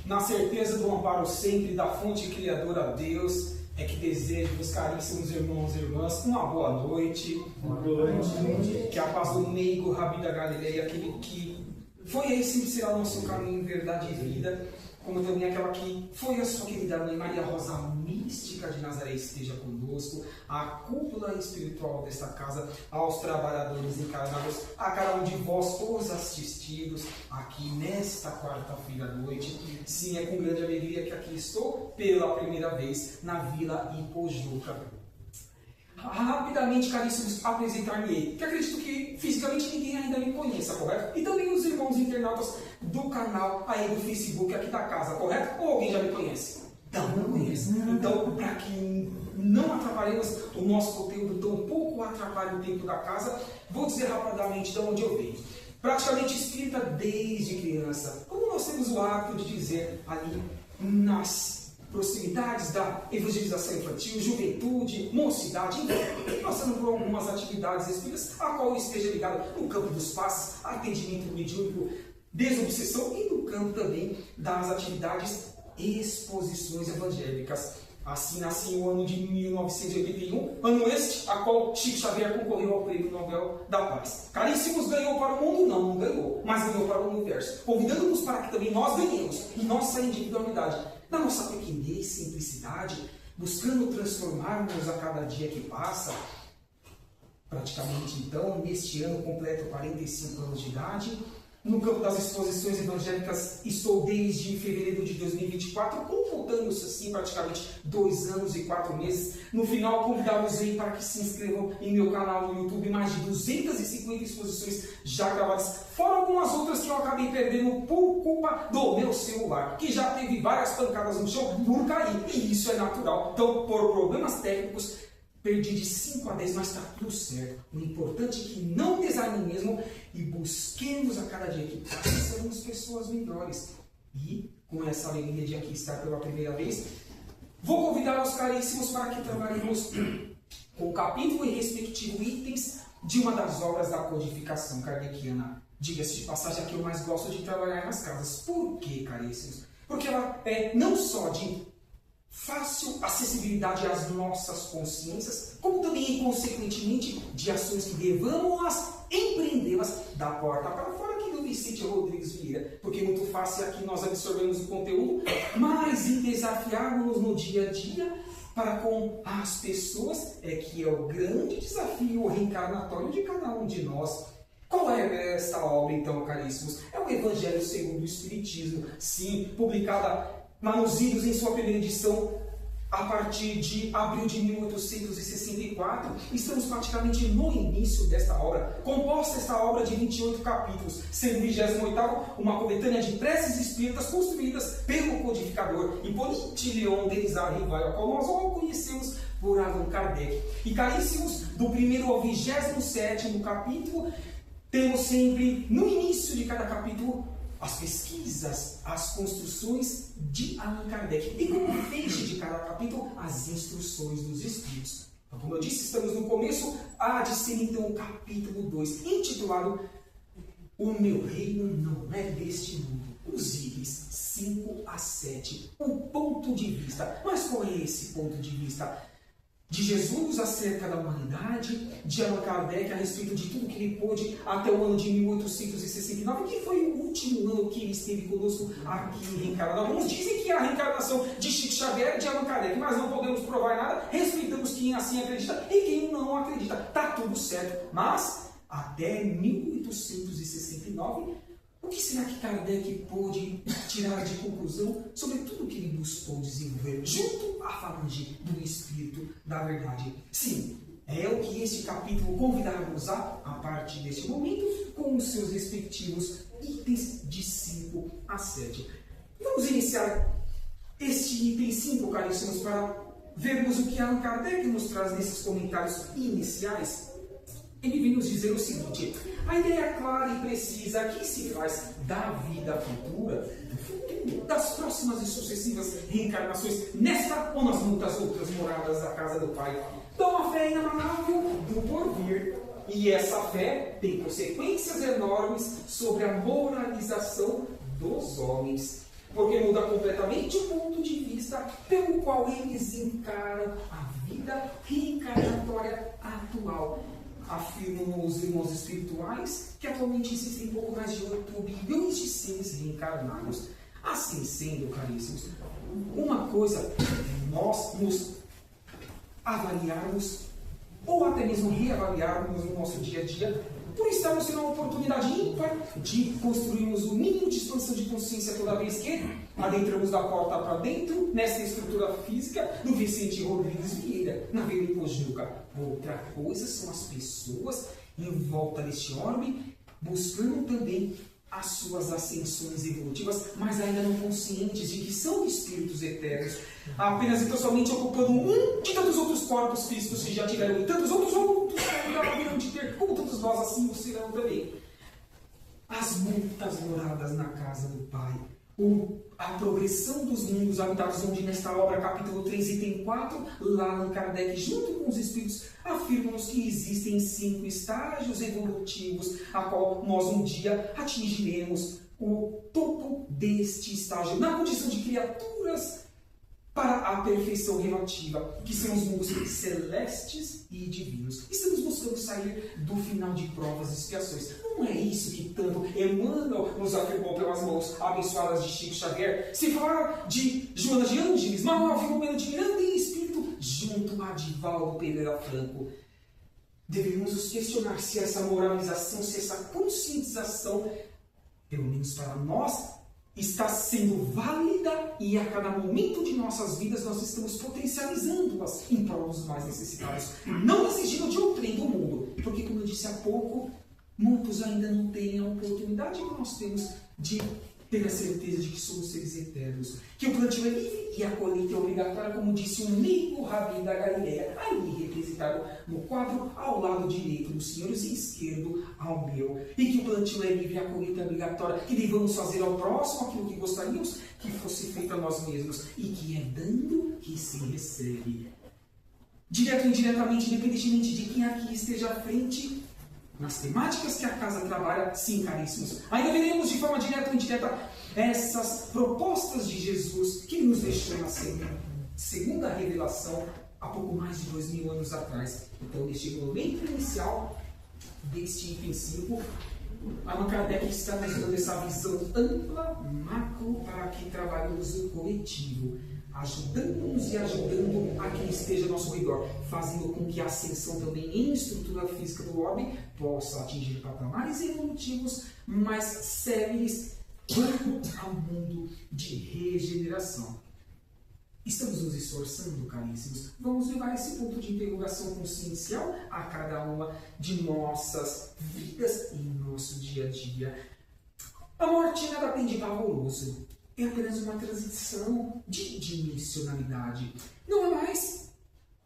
na certeza do amparo sempre da fonte criadora Deus, é que desejo os caríssimos irmãos e irmãs uma boa noite. Boa noite. Que a paz do meigo Rabi da Galileia, aquele que foi e sempre será o nosso caminho, verdade e vida, como também aquela que foi a sua querida mãe Maria Rosa Mística de Nazaré, esteja conosco, a cúpula espiritual desta casa, aos trabalhadores encarnados, a cada um de vós, os assistidos, aqui nesta quarta-feira à noite. Sim, é com grande alegria que aqui estou, pela primeira vez, na Vila Ipojuca. Rapidamente, caríssimos, apresentar-me-ei, que acredito que fisicamente ninguém ainda me conheça, correto? E também os irmãos internautas do canal aí do Facebook aqui da casa, correto? Ou alguém já me conhece? Não conhece. Então, para que não atrapalhemos o nosso conteúdo, tão pouco atrapalhe o tempo da casa, vou dizer rapidamente de onde eu venho. Praticamente espírita desde criança, como nós temos o hábito de dizer ali nas proximidades da evangelização infantil, juventude, mocidade, enfim, passando por algumas atividades espíritas, a qual eu esteja ligado no campo dos passes, atendimento mediúnico, desobsessão e no campo também das atividades exposições evangélicas. Assim nasci o ano de 1981, ano este, a qual Chico Xavier concorreu ao Prêmio Nobel da Paz. Caríssimos, ganhou para o mundo? Não ganhou, mas ganhou para o universo, convidando-nos para que também nós ganhemos em nossa individualidade, na nossa pequenez, simplicidade, buscando transformarmos a cada dia que passa. Praticamente, então, neste ano completo 45 anos de idade. No campo das exposições evangélicas, estou desde fevereiro de 2024, completando-se assim praticamente 2 anos e 4 meses. No final, convidá-los para que se inscrevam em meu canal no YouTube, mais de 250 exposições já gravadas, fora algumas outras que eu acabei perdendo por culpa do meu celular, que já teve várias pancadas no chão por cair, e isso é natural. Então, por problemas técnicos, perdi de 5 a 10, mas está tudo certo. O importante é que não desanime mesmo e busquemos a cada dia que passa sermos pessoas melhores. E, com essa alegria de aqui estar pela primeira vez, vou convidar os caríssimos para que trabalhemos com o capítulo e respectivo itens de uma das obras da codificação kardeciana. Diga-se de passagem, a que eu mais gosto de trabalhar nas casas. Por quê, caríssimos? Porque ela é não só de fácil acessibilidade às nossas consciências, como também, consequentemente, de ações que devamos empreendê-las da porta para fora, aqui do Vicente Rodrigues Vieira, porque é muito fácil aqui nós absorvemos o conteúdo, mas em desafiarmos no dia a dia para com as pessoas é que é o grande desafio reencarnatório de cada um de nós. Qual é esta obra, então, caríssimos? É o Evangelho segundo o Espiritismo, sim, publicada lá nos Idos, em sua primeira edição, a partir de abril de 1864. Estamos praticamente no início desta obra, composta esta obra de 28 capítulos, sendo o 28º uma coletânea de preces espíritas construídas pelo codificador Hippolyte Léon Denis Rivail, a qual nós o conhecemos por Allan Kardec. E, caríssimos, do 1º ao 27º capítulo, temos sempre, no início de cada capítulo, as pesquisas, as construções de Allan Kardec. E como feixe de cada capítulo, as instruções dos Espíritos. Então, como eu disse, estamos no começo. Há de ser então o capítulo 2, intitulado O Meu Reino Não É Deste Mundo. Os itens 5 a 7. O ponto de vista. Mas qual é esse ponto de vista? De Jesus acerca da humanidade, de Allan Kardec a respeito de tudo que ele pôde até o ano de 1869, que foi o último ano que ele esteve conosco aqui reencarnado. Alguns dizem que é a reencarnação de Chico Xavier e de Allan Kardec, mas não podemos provar nada, respeitamos quem assim acredita e quem não acredita. Está tudo certo, mas até 1869, o que será que Kardec pôde tirar de conclusão sobre tudo que ele buscou desenvolver junto à falange do Espírito da Verdade? Sim, é o que este capítulo convidará-nos a partir deste momento, com os seus respectivos itens de 5 a 7. Vamos iniciar este item 5, caríssimos, para vermos o que Allan Kardec nos traz nesses comentários iniciais. Ele vem nos dizer o seguinte: a ideia clara e precisa que se faz da vida futura, do futuro, das próximas e sucessivas reencarnações, nesta ou nas muitas outras moradas da casa do Pai, dá uma fé inabalável do porvir. E essa fé tem consequências enormes sobre a moralização dos homens. porque muda completamente o ponto de vista pelo qual eles encaram a vida reencarnatória atual. Afirmam os irmãos espirituais que atualmente existem pouco mais de 8 bilhões de seres reencarnados. Assim sendo, caríssimos, uma coisa é nós nos avaliarmos ou até mesmo reavaliarmos no nosso dia a dia, por estarmos tendo uma oportunidade ímpar de construirmos o mínimo de expansão de consciência toda vez que adentramos da porta para dentro, nessa estrutura física, do Vicente Rodrigues Vieira, na Vila Ipojuca. Outra coisa são as pessoas em volta deste orbe, buscando também as suas ascensões evolutivas, mas ainda não conscientes de que são espíritos eternos, apenas e tão somente ocupando um de tantos outros corpos físicos que já tiveram, e tantos outros haverão de ter, como todos nós assim o serão também. As muitas moradas na casa do Pai, a progressão dos mundos habitados, onde nesta obra, capítulo 3, item 4, lá Allan Kardec, junto com os espíritos, afirmam-nos que existem 5 estágios evolutivos, a qual nós um dia atingiremos o topo deste estágio, na condição de criaturas para a perfeição relativa, que são os mundos celestes e divinos. Estamos buscando sair do final de provas e expiações. Não é isso que tanto Emmanuel nos afirmou pelas mãos abençoadas de Chico Xavier? Se falar de Joana de Ângeles, Manuel Filomeno de Miranda e Espírito, junto a Divaldo Pereira Franco. Devemos nos questionar se essa moralização, se essa conscientização, pelo menos para nós, está sendo válida e a cada momento de nossas vidas nós estamos potencializando-as em prol dos mais necessitados, não exigindo de outrem do mundo, porque, como eu disse há pouco, muitos ainda não têm a oportunidade que nós temos de ter a certeza de que somos seres eternos, que o plantio é livre e a colheita é obrigatória, como disse o Nico Rabi da Galileia, ali representado no quadro ao lado direito dos senhores e esquerdo ao meu, e que o plantio é livre e a colheita é obrigatória, que devamos fazer ao próximo aquilo que gostaríamos que fosse feito a nós mesmos, e que é dando que se recebe. Direto ou indiretamente, independentemente de quem aqui esteja à frente, nas temáticas que a casa trabalha, sim, caríssimos. Ainda veremos de forma direta ou indireta essas propostas de Jesus que nos deixou na segunda revelação há pouco mais de 2000 anos atrás. Então, neste momento inicial deste item 5, Allan Kardec está nos dando essa visão ampla, macro, para que trabalhemos no coletivo, ajudando-nos e ajudando a quem esteja ao nosso redor, fazendo com que a ascensão também em estrutura física do orbe possa atingir patamares evolutivos mais céleres quanto ao mundo de regeneração. Estamos nos esforçando, caríssimos? Vamos levar esse ponto de interrogação consciencial a cada uma de nossas vidas e nosso dia a dia. A morte nada tem de pavoroso. É apenas uma transição de dimensionalidade. Não é mais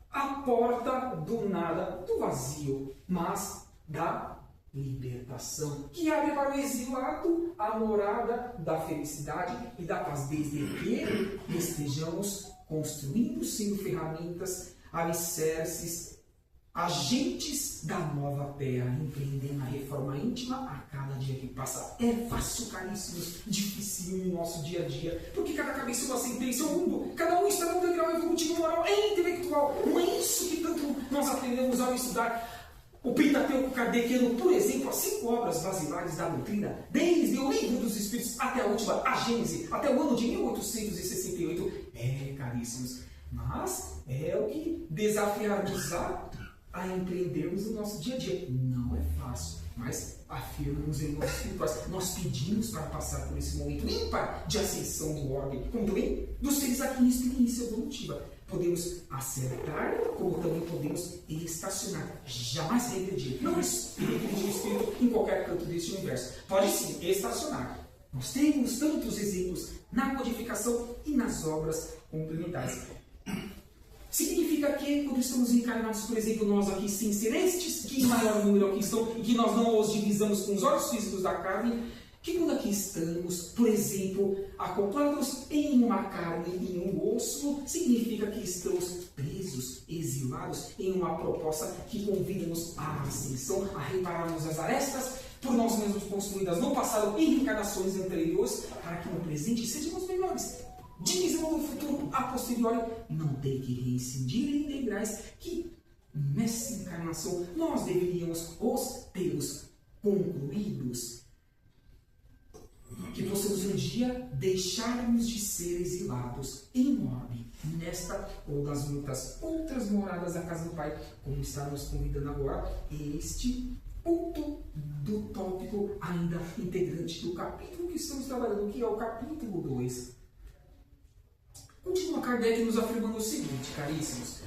a porta do nada, do vazio, mas da libertação, que abre para o exilado a morada da felicidade e da paz, desde que estejamos construindo, sendo ferramentas, alicerces, agentes da nova terra, empreendendo a reforma íntima a cada dia que passa. É fácil, caríssimos, difícil no nosso dia a dia, porque cada cabeça é uma sentença, o mundo, cada um está num degrau evolutivo, moral e intelectual. Não é isso que tanto nós aprendemos ao estudar o Pentateuco Kardeciano, por exemplo, as 5 obras basilares da doutrina, desde o Livro dos Espíritos até a última, a Gênese, até o ano de 1868. Caríssimos, mas é o que desafiar-nos a empreendermos o nosso dia a dia. Não é fácil, mas afirmamos em nossos espirituais. Nós pedimos para passar por esse momento ímpar de ascensão do orbe, como também dos seres aqui em experiência evolutiva. Podemos acertar, como também podemos estacionar. Jamais regredir. Não regredir o espírito em qualquer canto deste universo. Pode sim estacionar. Nós temos tantos exemplos na codificação e nas obras complementares. Significa que, quando estamos encarnados, por exemplo, nós aqui, sem ser estes que em maior número aqui estão, e que nós não os divisamos com os olhos físicos da carne, que quando aqui estamos, por exemplo, acoplados em uma carne e em um osso, significa que estamos presos, exilados em uma proposta que convida-nos à ascensão, a repararmos as arestas por nós mesmos construídas no passado e em encarnações anteriores, para que no presente sejamos melhores menores. Divisão do futuro a posteriori, não tem que reincidir em lembrais que nessa encarnação nós deveríamos tê-los concluídos. Que possamos um dia deixarmos de ser exilados em orbe, nesta ou das muitas outras moradas da casa do Pai, como está nos convidando agora este ponto do tópico ainda integrante do capítulo que estamos trabalhando, que é o capítulo 2. Continua Kardec nos afirmando o seguinte, caríssimos: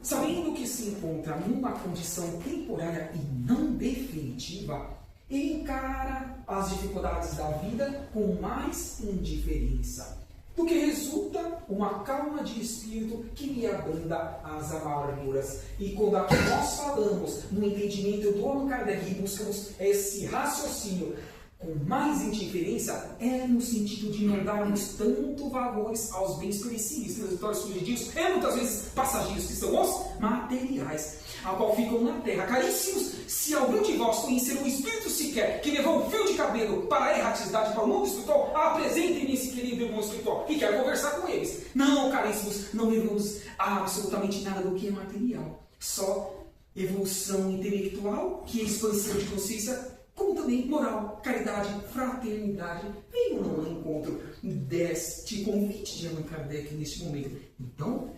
sabendo que se encontra numa condição temporária e não definitiva, ele encara as dificuldades da vida com mais indiferença, do que resulta uma calma de espírito que lhe abranda as amarguras. E quando aqui nós falamos no entendimento do Allan Kardec e buscamos esse raciocínio com mais indiferença, é no sentido de não darmos tanto valores aos bens perecíveis, transitórios, fugidios, e muitas vezes passageiros, que são os materiais, a qual ficam na terra. Caríssimos, se algum de vós conhecer um espírito sequer que levou um fio de cabelo para a erraticidade, para o mundo espiritual, apresentem-me esse querido irmão espiritual e quero conversar com eles. Não, caríssimos, não levamos a absolutamente nada do que é material. Só evolução intelectual, que é expansão de consciência, como também moral, caridade, fraternidade. Venham ao encontro deste convite de Allan Kardec neste momento. Então,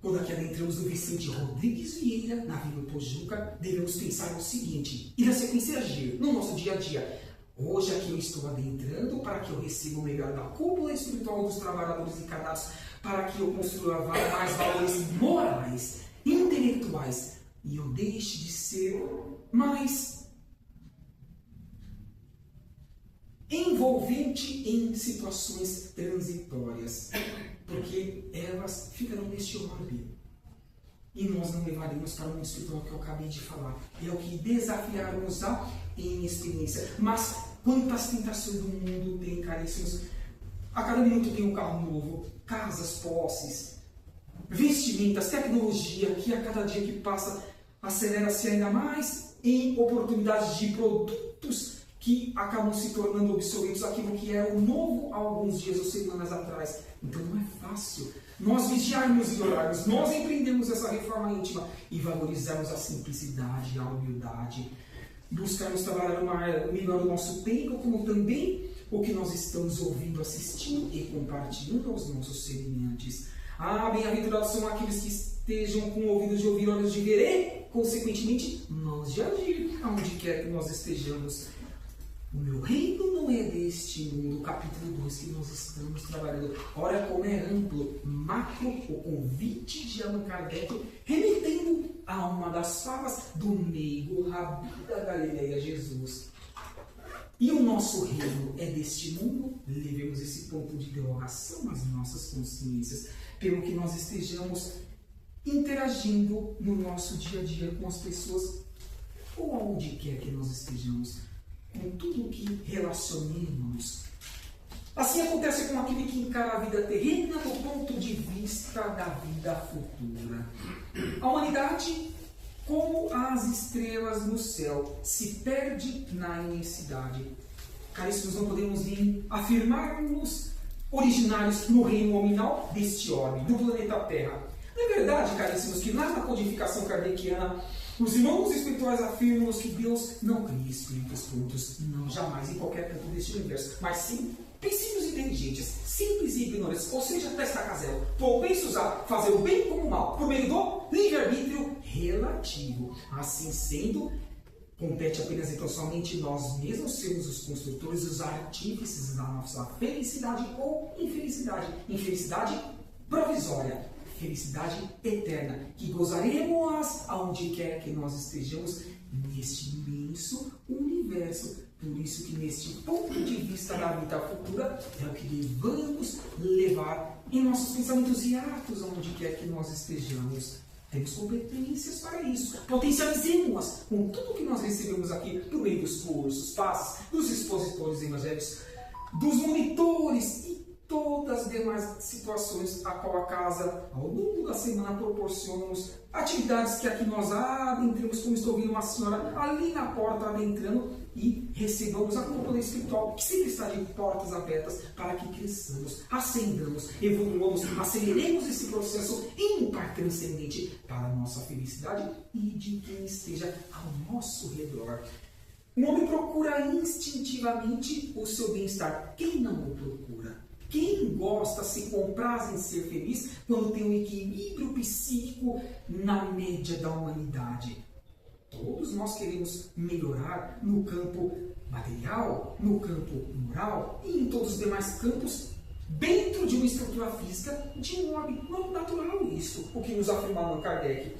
quando aqui adentramos no Vicente Rodrigues Vieira, na Vila Pojuca, devemos pensar o seguinte, e na sequência agir no nosso dia a dia. Hoje aqui eu estou adentrando para que eu receba o melhor da cúpula espiritual dos trabalhadores encarnados, para que eu construa mais valores morais, intelectuais, e eu deixe de ser mais envolvente em situações transitórias, porque elas ficarão neste orbe e nós não levaremos para o mundo espiritual que eu acabei de falar. É o que desafiarmos-á em experiência. Mas quantas tentações do mundo tem, caríssimos? A cada minuto tem um carro novo, casas, posses, vestimentas, tecnologia, que a cada dia que passa acelera-se ainda mais em oportunidades de produtos que acabam se tornando obsoletos, aquilo que era o novo há alguns dias ou semanas atrás. Então não é fácil nós vigiarmos e orarmos, nós empreendemos essa reforma íntima e valorizarmos a simplicidade, a humildade, buscarmos trabalhar melhor o nosso tempo, como também o que nós estamos ouvindo, assistindo e compartilhando aos nossos semelhantes. Bem-aventurados são aqueles que estejam com ouvidos de ouvir, olhos de ver e, consequentemente, mãos de agir, aonde quer que nós estejamos. O meu reino não é deste mundo, capítulo 2 que nós estamos trabalhando. Ora, como é amplo, macro, o convite de Allan Kardec, remetendo a uma das falas do meigo Rabi da Galileia, Jesus. E o nosso reino é deste mundo? Levemos esse ponto de interrogação às nossas consciências, pelo que nós estejamos interagindo no nosso dia a dia com as pessoas, ou aonde quer que nós estejamos, com tudo o que relacionemos. Assim acontece com aquele que encara a vida terrena do ponto de vista da vida futura. A humanidade, como as estrelas no céu, se perde na imensidade. Caríssimos, não podemos nem afirmar-nos originários no reino nominal deste orbe, do planeta Terra. Não é verdade, caríssimos, que lá na codificação kardeciana, os irmãos espirituais afirmam-nos que Deus não cria espíritos prontos, não, jamais, em qualquer canto deste universo, mas sim princípios inteligentes, simples e ignorantes, ou seja, testa casela, propensos a fazer o bem como o mal, por meio do livre-arbítrio relativo. Assim sendo, compete apenas então somente nós mesmos sermos os construtores, os artífices da nossa felicidade ou infelicidade. Infelicidade provisória, felicidade eterna, que gozaremos aonde quer que nós estejamos neste imenso universo. Por isso que neste ponto de vista da vida futura é o que devemos levar em nossos pensamentos e atos aonde quer que nós estejamos. Temos competências para isso. Potencializemos-las com tudo que nós recebemos aqui por meio dos cursos, passes, dos expositores evangélicos, dos monitores e todas as demais situações a qual a casa, ao longo da semana, proporciona-nos atividades que aqui nós adentramos, como estou ouvindo uma senhora ali na porta adentrando, e recebamos a companhia espiritual, que sempre está de portas abertas para que cresçamos, ascendamos, evoluamos, aceleremos esse processo em um par transcendente para a nossa felicidade e de quem esteja ao nosso redor. O homem procura instintivamente o seu bem-estar. Quem não o procura? Quem gosta, se compraz em ser feliz quando tem um equilíbrio psíquico na média da humanidade? Todos nós queremos melhorar no campo material, no campo moral e em todos os demais campos dentro de uma estrutura física de um modo natural isso, o que nos afirmava Allan Kardec.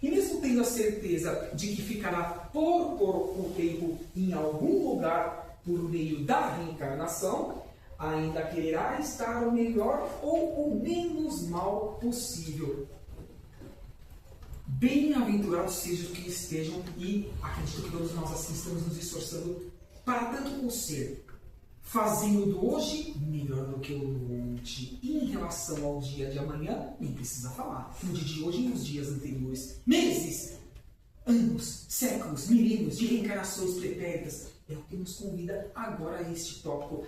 E mesmo tendo a certeza de que ficará por um tempo em algum lugar por meio da reencarnação, ainda quererá estar o melhor ou o menos mal possível. Bem-aventurados sejam os que estejam, e acredito que todos nós assim estamos nos esforçando para tanto por ser, fazendo do hoje melhor do que o do ontem. E em relação ao dia de amanhã, nem precisa falar. No dia de hoje e nos dias anteriores, meses, anos, séculos, milênios de reencarnações pretéritas, é o que nos convida agora a este tópico.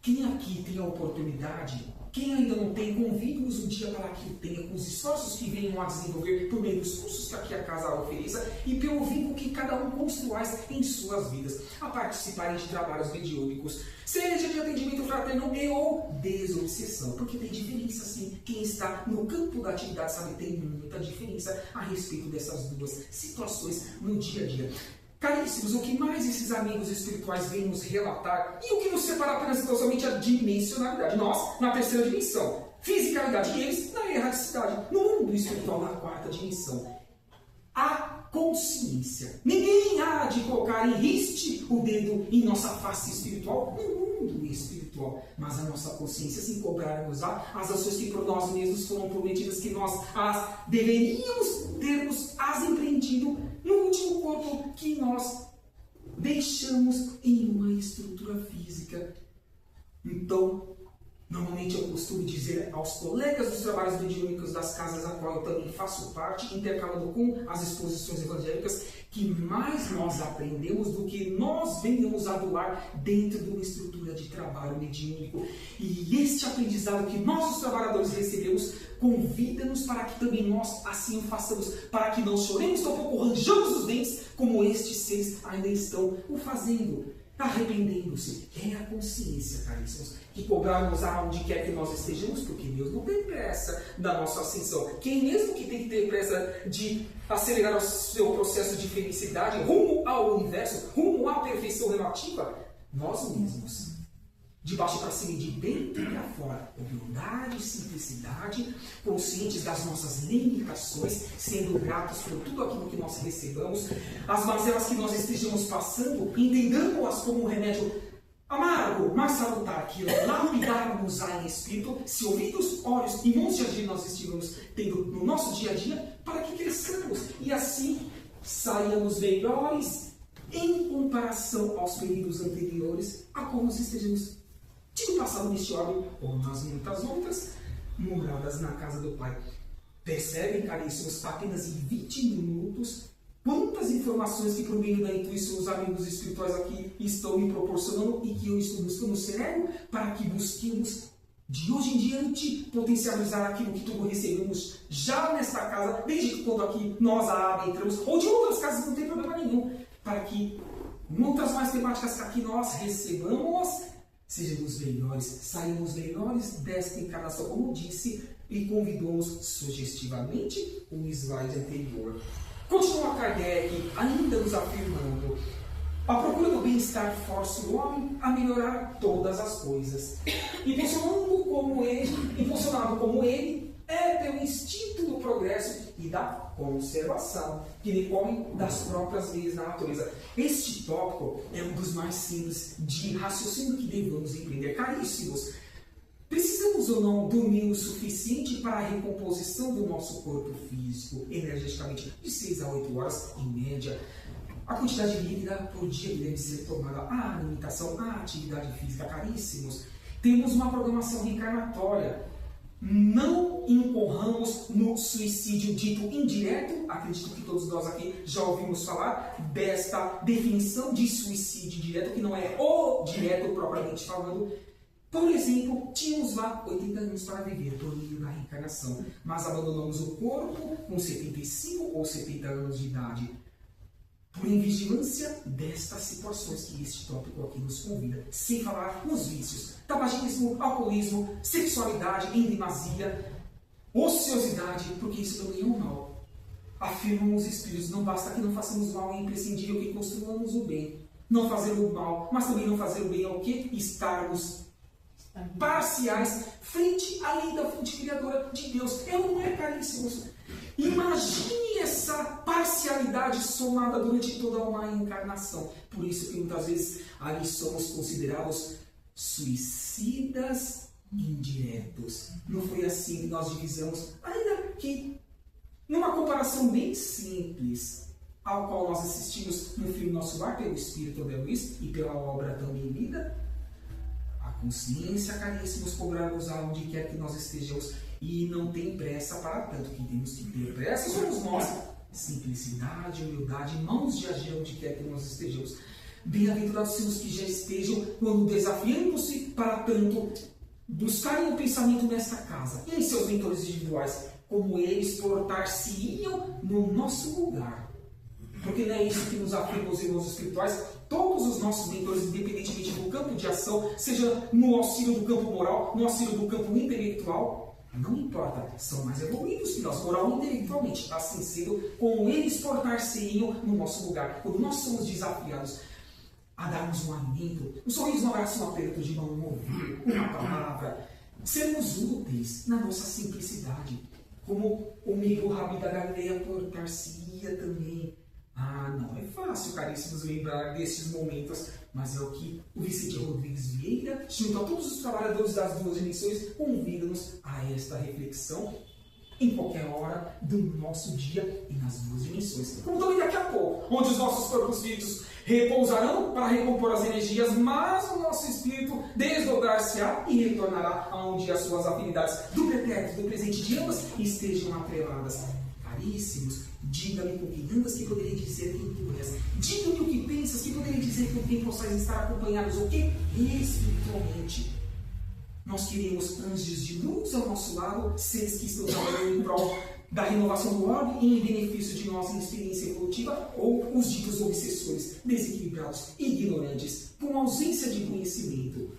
Quem aqui tem a oportunidade, quem ainda não tem, convido-os um dia para que o tenha, com os esforços que venham a desenvolver por meio dos cursos que aqui a casa ofereça e pelo vínculo que cada um construaz em suas vidas, a participarem de trabalhos mediúnicos, seja de atendimento fraterno e ou desobsessão, porque tem diferença sim. Quem está no campo da atividade sabe, tem muita diferença a respeito dessas duas situações no dia a dia. Caríssimos, o que mais esses amigos espirituais vêm nos relatar e o que nos separa apenas e totalmente a dimensionalidade. Nós, na terceira dimensão, fisicalidade, e eles na erradicidade, no mundo espiritual, na quarta dimensão. A consciência. Ninguém há de colocar em riste o dedo em nossa face espiritual, no mundo espiritual. Mas a nossa consciência, se cobrarmos as ações que por nós mesmos foram prometidas, que nós as deveríamos termos as empreendido no último corpo que nós deixamos em uma estrutura física. Então, normalmente eu costumo dizer aos colegas dos trabalhos mediúnicos das casas a qual eu também faço parte, intercalando com as exposições evangélicas, que mais nós aprendemos do que nós venhamos a doar dentro de uma estrutura de trabalho mediúnico. E este aprendizado que nós, os trabalhadores, recebemos, convida-nos para que também nós assim o façamos, para que não choremos, tampouco ranjamos os dentes, como estes seres ainda estão o fazendo, arrependendo-se. É a consciência, caríssimos, que cobrarmos aonde quer que nós estejamos, porque Deus não tem pressa da nossa ascensão. Quem mesmo que tem que ter pressa de acelerar o seu processo de felicidade rumo ao universo, rumo à perfeição relativa, nós mesmos. De baixo para cima e de dentro para fora, humildade, simplicidade, conscientes das nossas limitações, sendo gratos por tudo aquilo que nós recebamos, as mazelas que nós estejamos passando, entendendo-as como um remédio amargo, mas salutar, que lapidarmos-á em espírito, se ouvidos, olhos e mãos de agir nós estivemos tendo no nosso dia a dia, para que cresçamos e assim saiamos melhores em comparação aos períodos anteriores, a como nós estejamos tido passado neste ordem, ou nas muitas outras, moradas na casa do Pai. Percebem, caríssimos, apenas em 20 minutos, quantas informações que por meio da intuição os amigos espirituais aqui estão me proporcionando e que eu estou buscando ser ego para que busquemos de hoje em diante potencializar aquilo que tudo recebemos já nesta casa, desde quando aqui nós a entramos, ou de outras casas, não tem problema nenhum, para que em outras mais temáticas que aqui nós recebamos, sejamos melhores, saímos melhores desta encarnação, como disse e convidamos sugestivamente o slide anterior. Continua Kardec ainda nos afirmando: a procura do bem-estar força o homem a melhorar todas as coisas. Impulsionado como ele é pelo instinto do progresso e da conservação, que decorrem das próprias leis da natureza. Este tópico é um dos mais simples de raciocínio que devemos empreender. Caríssimos, precisamos ou não dormir o suficiente para a recomposição do nosso corpo físico, energeticamente, de 6 a 8 horas em média? A quantidade líquida por dia que deve ser tomada, a alimentação, a atividade física, caríssimos. Temos uma programação reencarnatória. não incorramos no suicídio dito indireto. Acredito que todos nós aqui já ouvimos falar desta definição de suicídio direto, que não é o direto propriamente falando. Por exemplo, tínhamos lá 80 anos para viver, dormindo na reencarnação, mas abandonamos o corpo com 75 ou 70 anos de idade. Por invigilância destas situações que este tópico aqui nos convida, sem falar nos vícios, tabagismo, alcoolismo, sexualidade em demasia, ociosidade, porque isso também é um mal. Afirmam os Espíritos, não basta que não façamos mal, é imprescindível que construamos o bem. Não fazer o mal, mas também não fazer o bem é o quê? Estarmos parciais frente à lei da fonte criadora de Deus. É ou não é, caríssimos? Imagine essa parcialidade somada durante toda uma encarnação. Por isso que muitas vezes ali somos considerados suicidas indiretos. Não foi assim que nós divisamos, ainda que numa comparação bem simples, ao qual nós assistimos no filme Nosso Lar, pelo Espírito de Luiz e pela obra também lida. A consciência, caríssimos, cobrar-nos aonde quer que nós estejamos, e não tem pressa para tanto. Quem temos que ter pressa somos nós. Simplicidade, humildade, mãos de agir onde quer que nós estejamos. Bem-aventurados são os que já estejam, quando desafiando-se para tanto, buscarem o pensamento nesta casa, e em seus mentores individuais, como eles portar-se-iam no nosso lugar. Porque não é isso que nos afirma os irmãos espirituais. Todos os nossos mentores, independentemente do campo de ação, seja no auxílio do campo moral, no auxílio do campo intelectual, não importa, são mais evoluídos que nós, moral e intelectualmente. Assim sendo, como eles portar-se-iam no nosso lugar. Quando nós somos desafiados a darmos um alimento, um sorriso, um abraço, um aperto de mão, um ouvido, uma palavra, sermos úteis na nossa simplicidade. Como o amigo Rabi da Galileia portar-se-ia também. Ah, não é fácil, caríssimos, lembrar desses momentos, mas é o que o Vicente Rodrigues Vieira, junto a todos os trabalhadores das duas dimensões, convida-nos a esta reflexão em qualquer hora do nosso dia e nas duas dimensões. Como também daqui a pouco, onde os nossos corpos físicos repousarão para recompor as energias, mas o nosso espírito desdobrar-se-á e retornará aonde as suas afinidades do pretérito e do presente de ambas estejam atreladas. Caríssimos, diga-me com quem andas, que poderei dizer quem tu és. Diga-me o que pensas, que poderei dizer com quem possais estar acompanhados, o quê? Espiritualmente. Nós queremos anjos de luz ao nosso lado, seres que estão trabalhando em prol da renovação do orbe e em benefício de nossa experiência evolutiva, ou os ditos obsessores, desequilibrados, ignorantes, com ausência de conhecimento.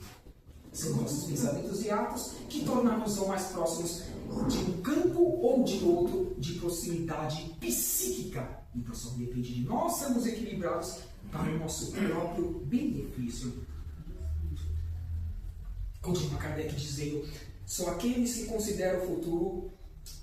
São nossos pensamentos e atos que tornam-nos mais próximos de um campo ou de outro de proximidade psíquica. Então só depende de nós sermos equilibrados para o nosso próprio benefício. Continua Kardec dizendo: só aqueles que consideram o futuro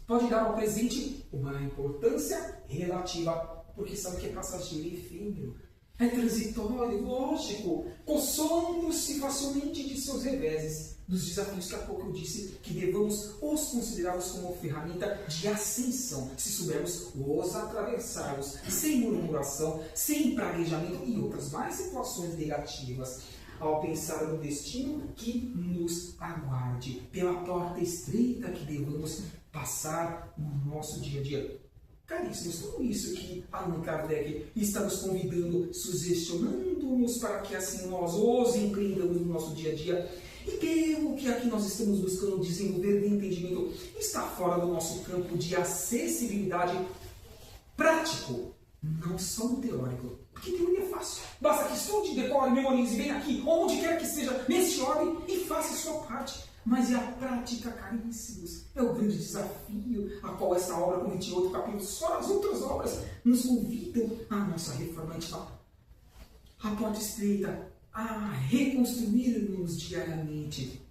pode dar ao presente uma importância relativa, porque sabe que é passageiro e efêmero. É transitório, lógico, consolando-se facilmente de seus reveses, dos desafios que há pouco eu disse, que devamos os considerá-los como ferramenta de ascensão, se soubermos os atravessarmos, sem murmuração, sem praguejamento e outras mais situações negativas, ao pensar no destino que nos aguarde, pela porta estreita que devemos passar no nosso dia a dia. Caríssimos, tudo isso que Allan Kardec está nos convidando, sugestionando-nos para que assim nós os empreendamos no nosso dia a dia, e pelo que aqui nós estamos buscando desenvolver de entendimento, está fora do nosso campo de acessibilidade prático, não só no teórico. Porque teoria é fácil. Basta que estude, decore, memorize, venha aqui, onde quer que seja, neste ordem, e faça a sua parte. Mas é a prática, caríssimos, é o grande desafio a qual essa obra, com 28 capítulos, fora as outras obras, nos convidam à nossa reforma íntima. A porta estreita, a reconstruir-nos diariamente.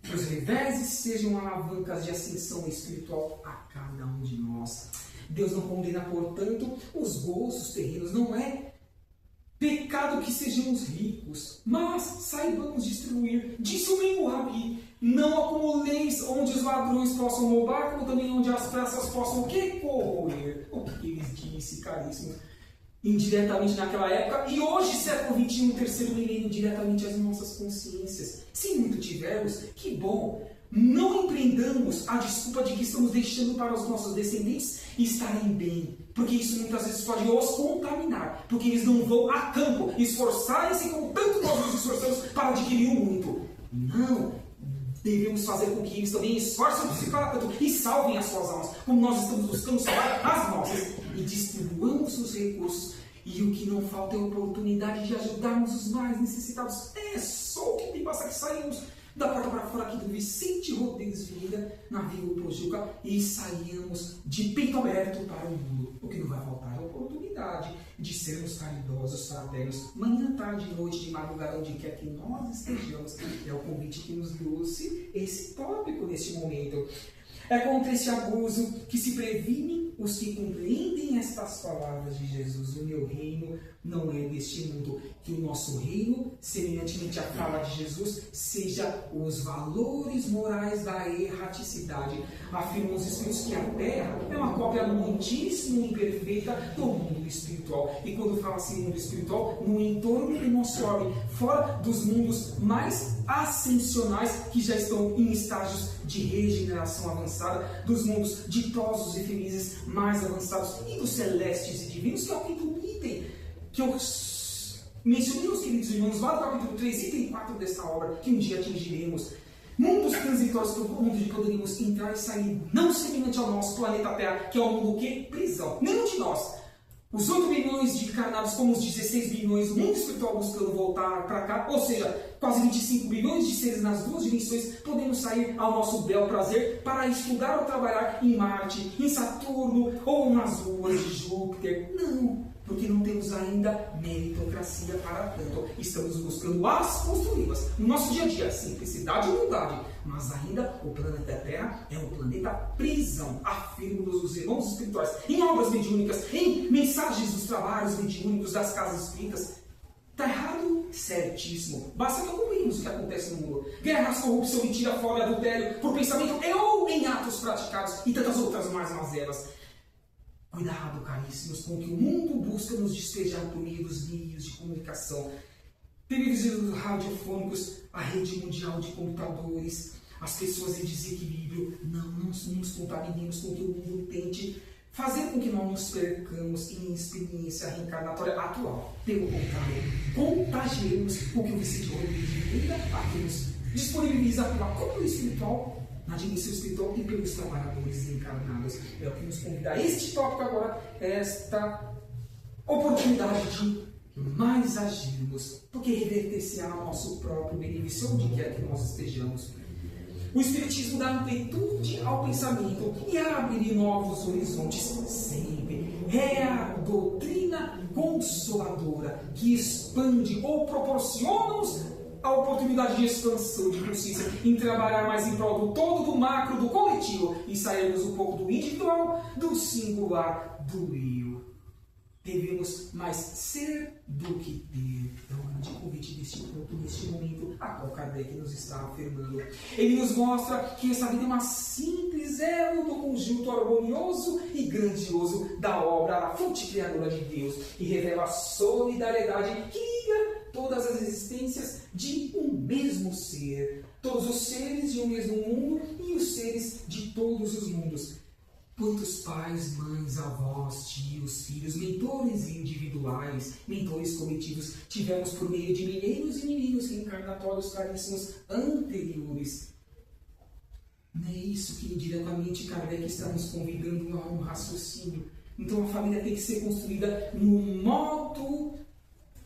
Que os reveses sejam alavancas de ascensão espiritual a cada um de nós. Deus não condena, portanto, os gostos terrenos. Não é pecado que sejamos ricos, mas saibamos distribuir. Disse o mesmo Rabi: não acumuleis onde os ladrões possam roubar, como também onde as praças possam corroer. O que ele disse, caríssimo, indiretamente naquela época, e hoje, século XXI, terceiro milênio, diretamente às nossas consciências. Se muito tivermos, que bom. não empreendamos a desculpa de que estamos deixando para os nossos descendentes estarem bem, porque isso muitas vezes pode os contaminar, porque eles não vão a campo esforçarem-se como tanto nós nos esforçamos para adquirir o muito. Não! Devemos fazer com que eles também esforcem-se para tanto e salvem as suas almas, como nós estamos buscando salvar as nossas, e distribuamos os recursos. E o que não falta é a oportunidade de ajudarmos os mais necessitados. É só o que tem basta que saímos da porta para fora aqui do Vicente Rodrigues Vieira, na Vila Pojuca, e saímos de peito aberto para o mundo. O que não vai faltar é a oportunidade de sermos caridosos, fraternos, manhã, tarde, noite, de madrugada, onde quer que nós estejamos. É o convite que nos trouxe esse tópico neste momento. É contra esse abuso que se previnem os que compreendem estas palavras de Jesus. O meu reino não é deste mundo. Que o nosso reino, semelhantemente à fala de Jesus, seja os valores morais da erraticidade. Afirmam os Espíritos que a Terra é uma cópia muitíssimo imperfeita do mundo espiritual. E quando fala assim mundo espiritual, no entorno do nosso homem, fora dos mundos mais ascensionais que já estão em estágios de regeneração avançada, dos mundos ditosos e felizes mais avançados e dos celestes e divinos, que é o quinto item que eu mencionei, os queridos irmãos, lá do capítulo 3, item 4 desta obra, que um dia atingiremos. Mundos transitórios onde poderíamos entrar e sair, não semelhante ao nosso planeta Terra, que é o mundo que? Prisão. Nenhum de nós. Os 8 bilhões de encarnados, como os 16 bilhões, o mundo espiritual buscando voltar para cá, ou seja, quase 25 bilhões de seres nas duas dimensões, podemos sair ao nosso bel prazer para estudar ou trabalhar em Marte, em Saturno ou nas luas de Júpiter. Não, porque não temos ainda meritocracia para tanto. Estamos buscando as construídas no nosso dia a dia, simplicidade e humildade. Mas ainda o planeta Terra é um planeta prisão, afirmam-nos os irmãos espirituais, em obras mediúnicas, em mensagens dos trabalhos mediúnicos das casas espíritas. Está errado? Certíssimo. Basta que acompanhemos o que acontece no mundo. Guerras, corrupção, mentira, fome, adultério, por pensamento ou em atos praticados e tantas outras mais mazelas. Cuidado, caríssimos, com o que o mundo busca nos despejar por meio dos meios de comunicação, televisores radiofônicos, a rede mundial de computadores, as pessoas em desequilíbrio. Não nos contaminemos com o que o mundo tente fazer com que nós nos percamos em experiência reencarnatória atual. Pelo contrário, contagiemos o que o Vicente Rodrigues Vieira aqui nos disponibiliza pela cúpula espiritual, na dimensão espiritual e pelos trabalhadores encarnados. É o que nos convida a este tópico agora, esta oportunidade de mais agirmos, porque reverter-se-á ao nosso próprio benefício, onde quer que nós estejamos. O Espiritismo dá amplitude ao pensamento e abre novos horizontes sempre. É a doutrina consoladora que expande ou proporciona-nos a oportunidade de expansão de consciência, em trabalhar mais em prol do todo, do macro, do coletivo, e sairmos um pouco do individual, do singular, do eu. Devemos mais ser do que ter. É o grande convite deste ponto, neste momento, a qual Kardec nos está afirmando. Ele nos mostra que essa vida é uma simples elo do conjunto harmonioso e grandioso da obra, da fonte criadora de Deus, e revela a solidariedade que liga todas as existências de um mesmo ser, todos os seres de um mesmo mundo e os seres de todos os mundos. Quantos pais, mães, avós, tios, filhos, mentores individuais, mentores coletivos tivemos por meio de milênios e milênios reencarnatórios caríssimos anteriores? Não é isso que indiretamente Kardec está nos convidando a um raciocínio. Então a família tem que ser construída num modo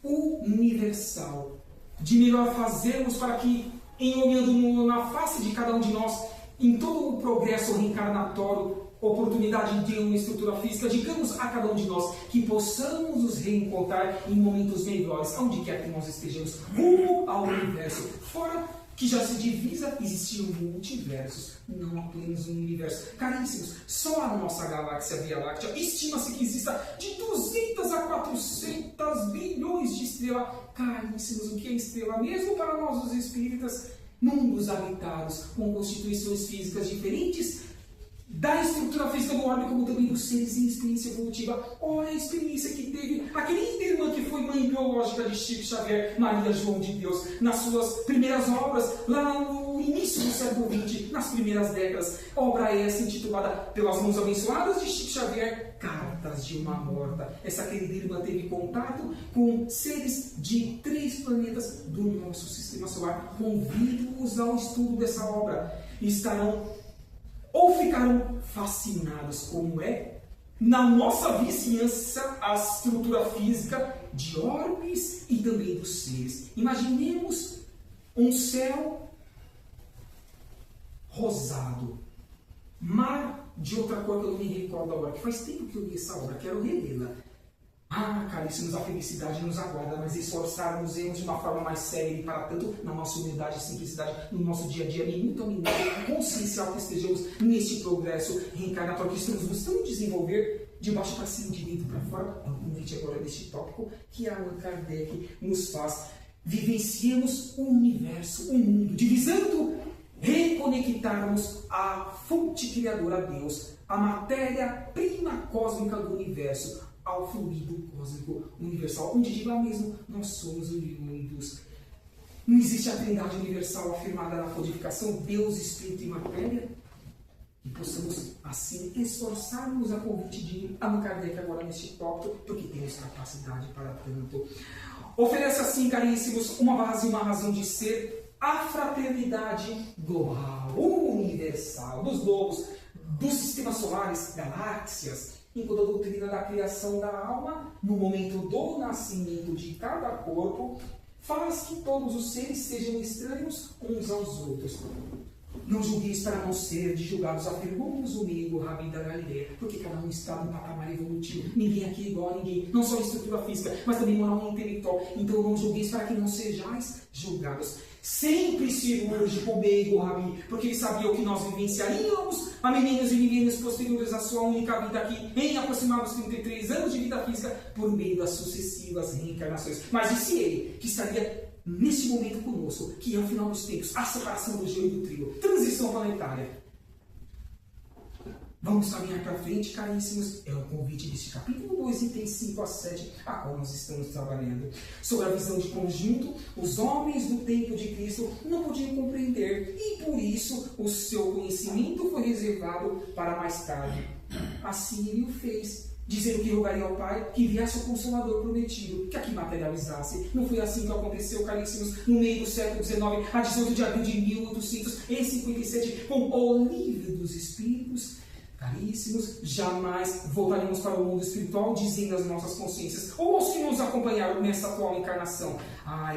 universal, de melhor fazermos para que, olhando na face de cada um de nós, em todo o progresso reencarnatório, oportunidade de uma estrutura física, digamos a cada um de nós que possamos nos reencontrar em momentos melhores, onde quer que nós estejamos, rumo ao universo. Fora que já se divisa, existiam multiversos, não apenas um universo. Caríssimos, só a nossa galáxia Via Láctea estima-se que exista de 200 a 400 bilhões de estrelas. Caríssimos, o que é estrela? Mesmo para nós os espíritas, mundos habitados, com constituições físicas diferentes, da estrutura física do orbe, como também dos seres em experiência evolutiva. Olha a experiência que teve aquele irmã que foi mãe biológica de Chico Xavier, Maria João de Deus, nas suas primeiras obras, lá no início do século XX, nas primeiras décadas. A obra essa intitulada pelas mãos abençoadas de Chico Xavier, Cartas de uma Morta. Essa querida irmã teve contato com seres de 3 planetas do nosso sistema solar. Convido-os ao estudo dessa obra. Estarão ou ficarão fascinados como é, na nossa vizinhança, a estrutura física de orbes e também dos seres. Imaginemos um céu rosado, mar de outra cor que eu não me recordo agora, que faz tempo que eu li essa obra, quero relê-la. Caríssimos, a felicidade nos aguarda, mas esforçarmos-nos de uma forma mais séria e para tanto na nossa humildade e simplicidade, no nosso dia a dia, minuto a minuto, consciencial que estejamos neste progresso reencarnatório que estamos buscando desenvolver de baixo para cima, de dentro para fora. É um convite agora deste tópico que Allan Kardec nos faz. Vivenciemos o universo, o mundo, divisando, reconectarmos a fonte criadora, a Deus, a matéria-prima cósmica do universo, ao fluido cósmico universal, onde de lá mesmo nós somos unidos. Não existe a trindade universal afirmada na codificação, Deus, Espírito e Matéria? E possamos, assim, esforçarmos a convite de Allan Kardec agora neste tópico, porque temos capacidade para tanto. Oferece, assim, caríssimos, uma base e uma razão de ser, a fraternidade global, universal, dos globos, dos sistemas solares, galáxias, enquanto a doutrina da criação da alma, no momento do nascimento de cada corpo, faz que todos os seres sejam estranhos uns aos outros. Não julgueis para não ser de julgados, afirmou-nos o amigo Rabi da Galileia, porque cada um está num patamar evolutivo. Ninguém aqui é igual a ninguém, não só em estrutura física, mas também moral e intelectual. Então não julgueis para que não sejais julgados. Sempre cirúrgico, meigo, Rabi, porque ele sabia o que nós vivenciaríamos a meninos e meninas posteriores à sua única vida aqui, em aproximados 33 anos de vida física, por meio das sucessivas reencarnações. Mas disse ele que estaria nesse momento conosco, que é o final dos tempos, a separação do joio e do trigo, transição planetária. Vamos caminhar para frente, caríssimos. É o convite deste capítulo 2, itens 5 a 7, a qual nós estamos trabalhando. Sobre a visão de conjunto, os homens do tempo de Cristo não podiam compreender, e por isso o seu conhecimento foi reservado para mais tarde. Assim ele o fez, dizendo que rogaria ao Pai que enviasse o Consolador prometido, que aqui materializasse. Não foi assim que aconteceu, caríssimos, no meio do século XIX, a 18 de abril de 1857, com o Livro dos Espíritos. Caríssimos, jamais voltaremos para o mundo espiritual dizendo às nossas consciências, ou aos que nos acompanharam nessa atual encarnação: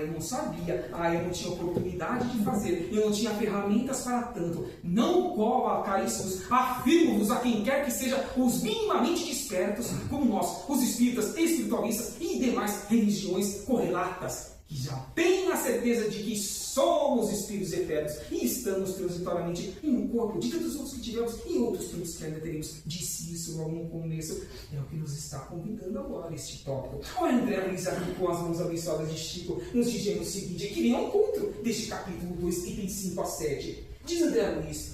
eu não sabia, eu não tinha oportunidade de fazer, eu não tinha ferramentas para tanto. Não cola, caríssimos, afirmo-vos a quem quer que seja os minimamente despertos, como nós, os espíritas, espiritualistas e demais religiões correlatas, que já têm a certeza de que somos espíritos eternos e estamos transitoriamente em um corpo de tantos outros que tivemos e outros tantos que ainda teremos. Disse isso logo no começo, é o que nos está convidando agora este tópico. Olha, André Luiz aqui com as mãos abençoadas de Chico, nos dizendo o seguinte, que vem ao encontro deste capítulo 2, itens 5 a 7. Diz André Luiz: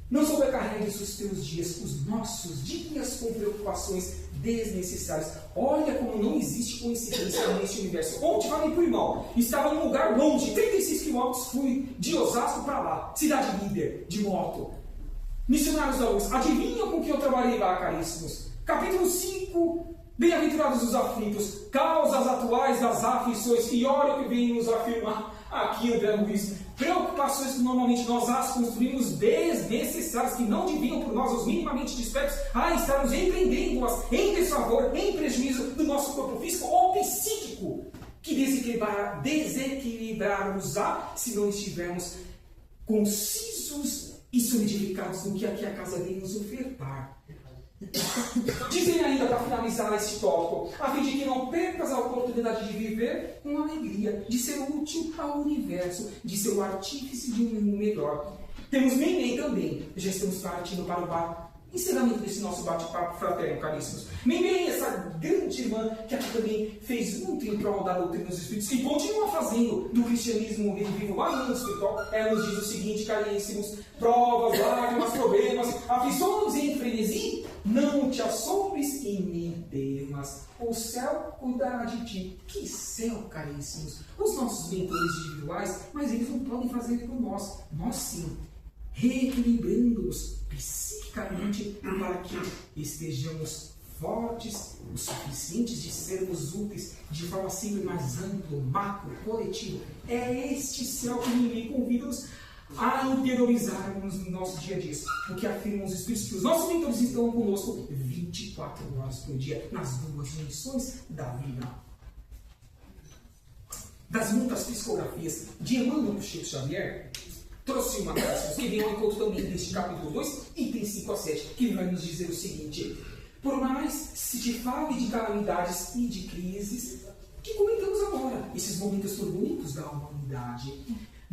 não sobrecarregues os teus dias, os nossos dias, com preocupações desnecessárias. Olha como não existe coincidência neste universo. Ontem, falei para o irmão, estava num lugar longe, 36 quilômetros, fui de Osasco para lá, cidade líder, de moto. Missionários da Luz, adivinham com que eu trabalhei lá, caríssimos? Capítulo 5, bem-aventurados os aflitos, causas atuais das aflições, e olha o que vem nos afirmar aqui, André Luiz. Preocupações que normalmente nós as construímos desnecessárias, que não deviam por nós, os minimamente despertos, estarmos empreendendo-as em desfavor, em prejuízo do nosso corpo físico ou psíquico, que desequilibrarmos-á se não estivermos concisos e solidificados no que aqui a casa vem nos ofertar. Dizem ainda, para finalizar este tópico, a fim de que não percas a oportunidade de viver com alegria, de ser útil ao universo, de ser o artífice de um mundo melhor. Temos Meimei também, já estamos partindo para o bar encerramento desse nosso bate-papo fraterno, caríssimos. Bem, essa grande irmã que aqui também fez muito em prol da doutrina dos Espíritos, que continua fazendo do cristianismo vivo lá no mundo espiritual, ela nos diz o seguinte, caríssimos: provas, lágrimas, problemas, aflições e frenesi, não te assombres e nem temas. O céu cuidará de ti. Que céu, caríssimos! Os nossos mentores individuais, mas eles não podem fazer por nós. Nós sim, reequilibrando-os psiquicamente para que estejamos fortes o suficientes de sermos úteis de forma sempre mais ampla, macro, coletivo. É este céu que me convida-nos a interiorizarmos no nosso dia a dia, porque afirmam os Espíritos que os nossos mentores estão conosco 24 horas por dia, nas duas dimensões da vida. Das muitas psicografias de Emmanuel Chico Xavier, trouxe uma frase que vem ao encontro também deste capítulo 2, itens 5 a 7, que vai nos dizer o seguinte: por mais se te fale de calamidades e de crises que comentamos agora, esses momentos turbulentos da humanidade,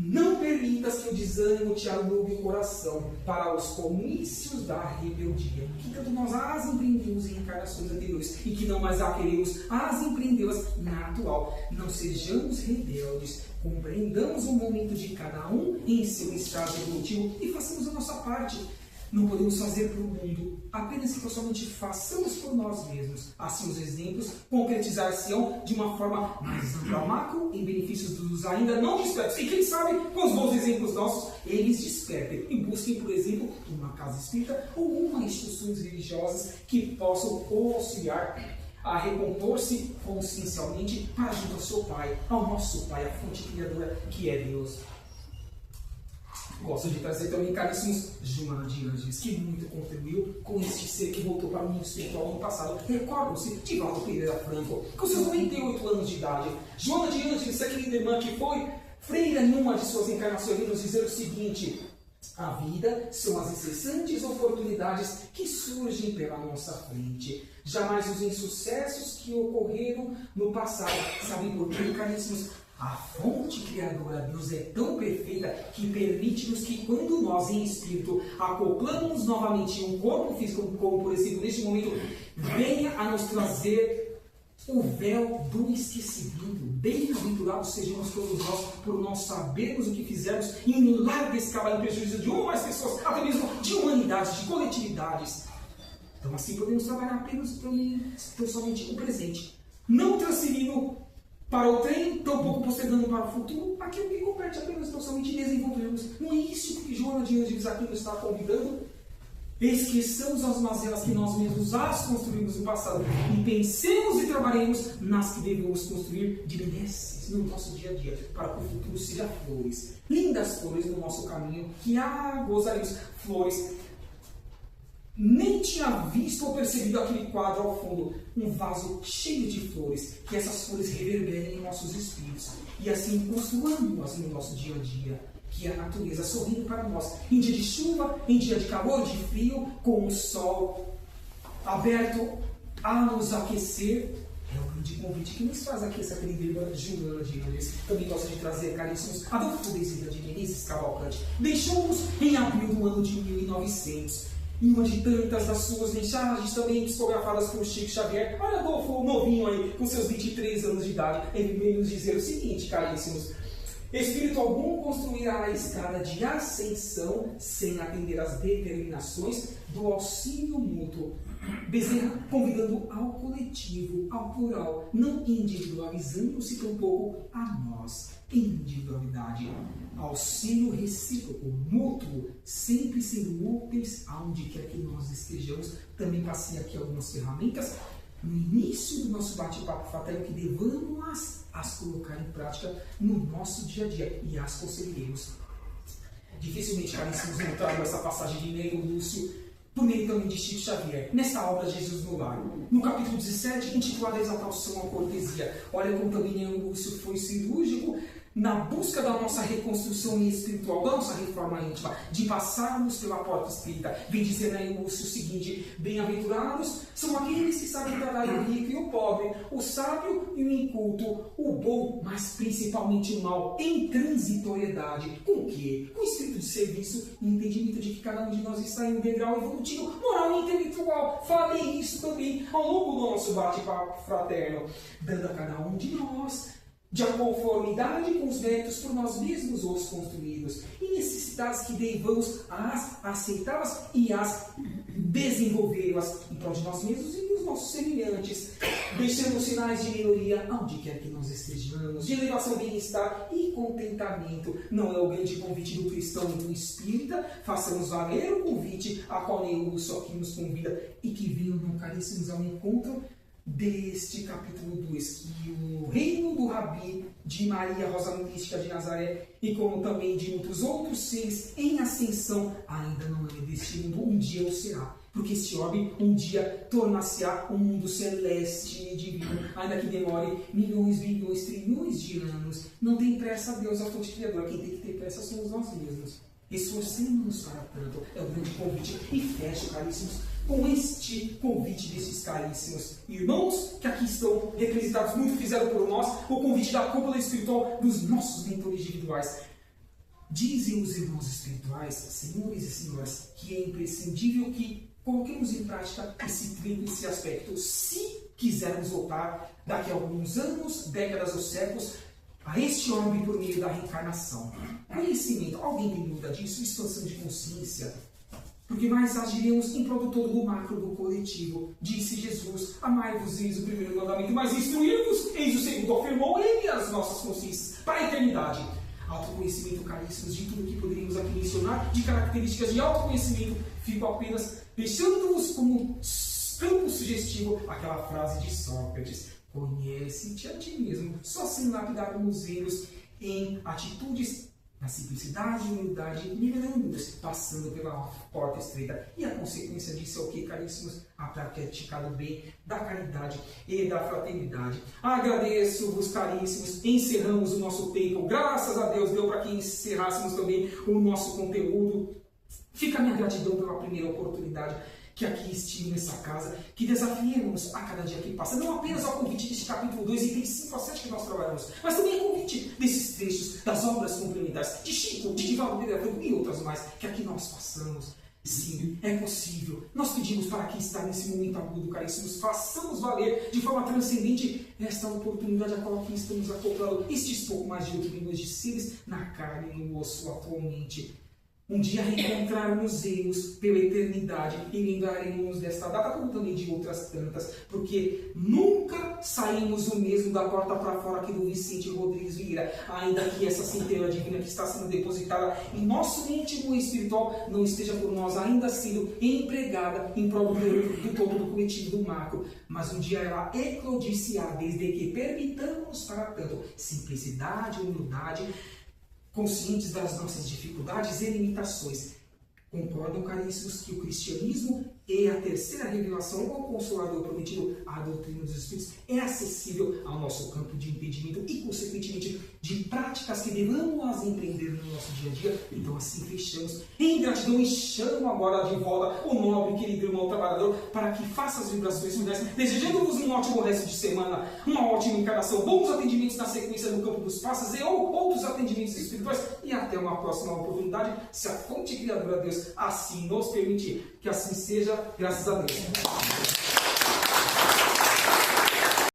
não permitas que o desânimo te alube o coração para os comícios da rebeldia, que tanto nós as empreendemos em encarnações anteriores e que não mais a queremos as empreendê-las na atual. Não sejamos rebeldes, compreendamos o momento de cada um em seu estágio evolutivo e façamos a nossa parte. Não podemos fazer para o mundo, apenas que somente façamos por nós mesmos. Assim os exemplos concretizar-se-ão de uma forma mais ampla, macro, em benefícios dos ainda não despertos. E quem sabe, com os bons exemplos nossos, eles despertem e busquem, por exemplo, uma casa espírita ou uma instituições religiosas que possam auxiliar a recompor-se consciencialmente para junto ao seu Pai, ao nosso Pai, a fonte criadora que é Deus. Gosto de trazer também, caríssimos, Joana de Ângeles, que muito contribuiu com este ser que voltou para o mundo espiritual no passado. Recordam-se de Valdo Pereira Franco, com seus 98 anos de idade. Joana de Ângeles, essa querida irmã que foi freira em uma de suas encarnações, veio nos dizer o seguinte: a vida são as incessantes oportunidades que surgem pela nossa frente. Jamais os insucessos que ocorreram no passado. Sabem por quê, caríssimos? A fonte criadora, Deus, é tão perfeita que permite-nos que, quando nós, em espírito, acoplamos novamente um corpo físico, como, por exemplo, neste momento, venha a nos trazer o véu do esquecimento. Bem-aventurados sejamos todos nós por não sabermos o que fizemos em larga escala, em prejuízo de uma ou mais pessoas, até mesmo de humanidades, de coletividades. Então, assim, podemos trabalhar apenas tão somente o presente, não transferindo para o trem, tampouco postergando para o futuro, aquilo que compete apenas tão somente desenvolvermos. Não é isso que Joana de Ângeles aqui nos está convidando. Esqueçamos as mazelas que nós mesmos as construímos no passado e pensemos e trabalhemos nas que devemos construir de benesses no nosso dia a dia, para que o futuro seja flores, lindas flores no nosso caminho, que gozaremos. Flores. Nem tinha visto ou percebido aquele quadro ao fundo, um vaso cheio de flores, que essas flores reverberem em nossos espíritos e assim construamos no nosso dia a dia, que a natureza sorrindo para nós, em dia de chuva, em dia de calor, de frio, com o sol aberto a nos aquecer. É o grande convite que nos faz aqui essa querida irmã Joana de Ângeles. Também gosta de trazer, caríssimos, a doutora Isidra de Menezes Cavalcante. Deixou-nos em abril do ano de 1900. Em uma de tantas das suas mensagens, também psicografadas por Chico Xavier. Olha Adolfo, novinho aí, com seus 23 anos de idade, ele veio nos dizer o seguinte, caríssimos: espírito algum construirá a escada de ascensão sem atender às determinações do auxílio mútuo. Bezerra convidando ao coletivo, ao plural, não individualizando-se tampouco a nós, em individualidade. Auxílio recíproco, mútuo, sempre sendo úteis aonde quer que nós estejamos. Também passei aqui algumas ferramentas no início do nosso bate-papo fraterno que devamos as colocar em prática no nosso dia a dia e as conseguiremos. Dificilmente, caríssimos, não trago essa passagem de Nero Lúcio, por meio também de Chico Xavier, nesta obra Jesus no Lar, no capítulo 17, intitulado Exaltação à Cortesia. Olha como também Nero Lúcio foi cirúrgico na busca da nossa reconstrução espiritual, da nossa reforma íntima, de passarmos pela porta espírita. Vem dizer na Lúcio o seguinte: bem-aventurados são aqueles que sabem tratar o rico e o pobre, o sábio e o inculto, o bom, mas principalmente o mal, em transitoriedade. Com o quê? Com o espírito de serviço e entendimento de que cada um de nós está em um degrau evolutivo, moral e intelectual. Falei isso também ao longo do nosso bate-papo fraterno, dando a cada um de nós, de conformidade com os méritos por nós mesmos os construídos, e necessidades que devamos aceitá-las e as desenvolvê-las em prol de nós mesmos e dos nossos semelhantes, deixando sinais de melhoria aonde quer que nós estejamos, de elevação, bem-estar e contentamento. Não é o grande convite do cristão e do espírita? Façamos valer o convite a qual Lúcio aqui nos convida, e que venham, não caríssimos, ao encontro deste capítulo 2, que o reino do Rabi, de Maria Rosa Mística de Nazaré, e como também de muitos outros seres em ascensão, ainda não é deste mundo, um dia o será. Porque este orbe um dia tornar-se-á um mundo celeste e divino, ainda que demore milhões, bilhões, trilhões de anos. Não tem pressa a Deus, a fonte criadora. Quem tem que ter pressa somos nós mesmos. Esforcemos-nos para tanto, é o grande convite. E fecho, caríssimos, com este convite desses caríssimos irmãos que aqui estão representados, muito fizeram por nós, o convite da cúpula espiritual dos nossos mentores individuais. Dizem os irmãos espirituais, senhores e senhoras, que é imprescindível que coloquemos em prática esse tríplice aspecto, se quisermos voltar daqui a alguns anos, décadas ou séculos, a este orbe por meio da reencarnação. Conhecimento, alguém tem dúvida disso? Expansão de consciência. Porque mais agiremos em prol do todo, do macro, do coletivo. Disse Jesus: amai-vos, eis o primeiro mandamento, mas instruí-vos, eis o segundo, afirmou ele as nossas consciências para a eternidade. Autoconhecimento, caríssimos, de tudo que poderíamos aqui mencionar, de características de autoconhecimento, fico apenas deixando-vos como campo sugestivo aquela frase de Sócrates: conhece-te a ti mesmo, só sem lapidar nos erros, em atitudes, na simplicidade e humildade, nivelando-se, passando pela porta estreita. E a consequência disso é o que, caríssimos? A prática do bem, da caridade e da fraternidade. Agradeço-vos, caríssimos. Encerramos o nosso tempo. Graças a Deus, deu para que encerrássemos também o nosso conteúdo. Fica a minha gratidão pela primeira oportunidade que aqui estive nessa casa, que desafiemos a cada dia que passa, não apenas ao convite deste capítulo 2, itens 5 a 7 que nós trabalhamos, mas também ao convite desses trechos, das obras complementares, de Chico, de Divaldo Pereira Franco e outras mais, que aqui nós passamos. Sim, é possível. Nós pedimos para que estar nesse momento agudo, caríssimos, façamos valer de forma transcendente esta oportunidade a qual aqui estamos acoplando estes pouco mais de 8 milhões de seres na carne e no osso atualmente. Um dia reencontrarmos-nos pela eternidade e lembraremos desta data, como também de outras tantas, porque nunca saímos o mesmo da porta para fora aqui do Vicente Rodrigues Vieira, ainda que essa centelha divina que está sendo depositada em nosso íntimo espiritual não esteja por nós ainda sendo empregada em prol do todo do coletivo do macro, mas um dia ela eclodir-se-á, desde que permitamos para tanto simplicidade, humildade, conscientes das nossas dificuldades e limitações. Concordam, caríssimos, que o cristianismo e a terceira revelação, o Consolador prometido, a doutrina dos Espíritos, é acessível ao nosso campo de entendimento e, consequentemente, de práticas que devamos empreender no nosso dia a dia. Então, assim fechamos em gratidão e chamo agora de volta o nobre, querido irmão trabalhador para que faça as vibrações finais, desejando-vos um ótimo resto de semana, uma ótima encarnação, bons atendimentos na sequência no campo dos passos e outros atendimentos espirituais, e até uma próxima oportunidade, se a fonte criadora Deus assim nos permitir. Que assim seja, graças a Deus.